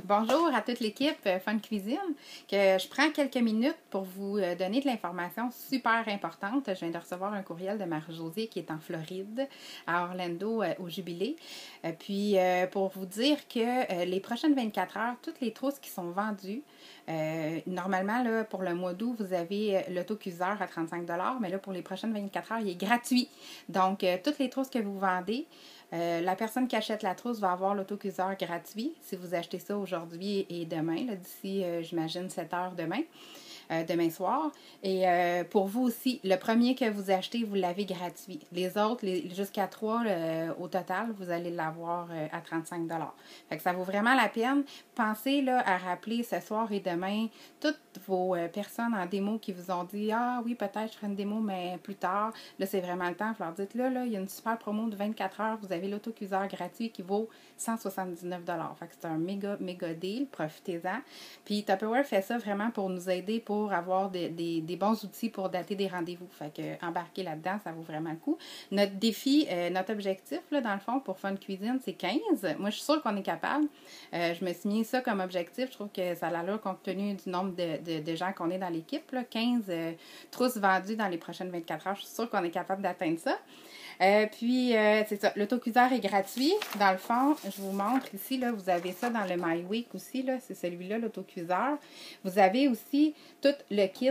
Bonjour à toute l'équipe Fun Cuisine, que je prends quelques minutes pour vous donner de l'information super importante. Je viens de recevoir un courriel de Marie-Josée qui est en Floride, à Orlando, au Jubilé. Pour vous dire que les prochaines 24 heures, toutes les trousses qui sont vendues, normalement, là, pour le mois d'août, vous avez l'autocuiseur à 35 $, mais là, pour les prochaines 24 heures, il est gratuit. Donc, toutes les trousses que vous vendez, la personne qui achète la trousse va avoir l'autocuiseur gratuit si vous achetez ça aujourd'hui et demain, d'ici, j'imagine, 7 heures demain soir. Pour vous aussi, le premier que vous achetez, vous l'avez gratuit. Les autres, jusqu'à 3 au total, vous allez l'avoir à 35 $. Fait que ça vaut vraiment la peine. Pensez là, à rappeler ce soir et demain toutes vos personnes en démo qui vous ont dit « Ah oui, peut-être je ferai une démo, mais plus tard. » Là, c'est vraiment le temps. Vous leur dites là, il y a une super promo de 24 heures. Vous avez l'autocuiseur gratuit qui vaut 179 $. Fait que c'est un méga deal. Profitez-en. Puis Tupperware fait ça vraiment pour nous aider pour avoir des bons outils pour dater des rendez-vous. Fait que embarquer là-dedans, ça vaut vraiment le coup. Notre défi, notre objectif, là, dans le fond, pour Fun Cuisine, c'est 15. Moi, je suis sûre qu'on est capable. Je me suis mis ça comme objectif. Je trouve que ça a l'allure compte tenu du nombre de gens qu'on est dans l'équipe. 15 trousses vendues dans les prochaines 24 heures. Je suis sûre qu'on est capable d'atteindre ça. C'est ça. L'autocuiseur est gratuit. Dans le fond, je vous montre ici, là, vous avez ça dans le My Week aussi, là, c'est celui-là, l'autocuiseur. Vous avez aussi tout le kit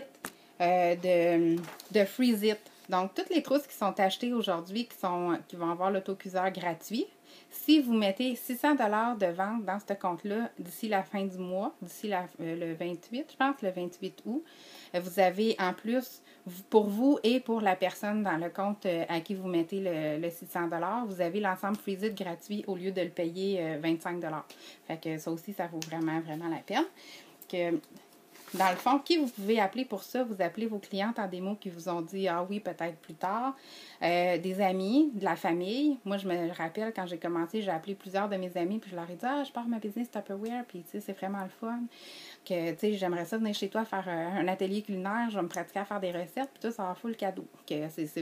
de Freeze It. Donc, toutes les trousses qui sont achetées aujourd'hui, qui vont avoir l'autocuiseur gratuit. Si vous mettez 600 $ de vente dans ce compte-là d'ici la fin du mois, d'ici le 28, je pense, le 28 août, vous avez en plus, pour vous et pour la personne dans le compte à qui vous mettez le 600 $, vous avez l'ensemble Freeze It gratuit au lieu de le payer 25 $. Fait que ça aussi, ça vaut vraiment la peine. Dans le fond, qui vous pouvez appeler pour ça? Vous appelez vos clientes en démo qui vous ont dit « Ah oui, peut-être plus tard ». Des amis, de la famille. Moi, je me rappelle, quand j'ai commencé, j'ai appelé plusieurs de mes amis puis je leur ai dit « Ah, je pars ma business Tupperware ». Puis, tu sais, c'est vraiment le fun. Que, tu sais, j'aimerais ça venir chez toi faire un atelier culinaire. Je vais me pratiquer à faire des recettes. Puis tout, ça va full cadeau. Que c'est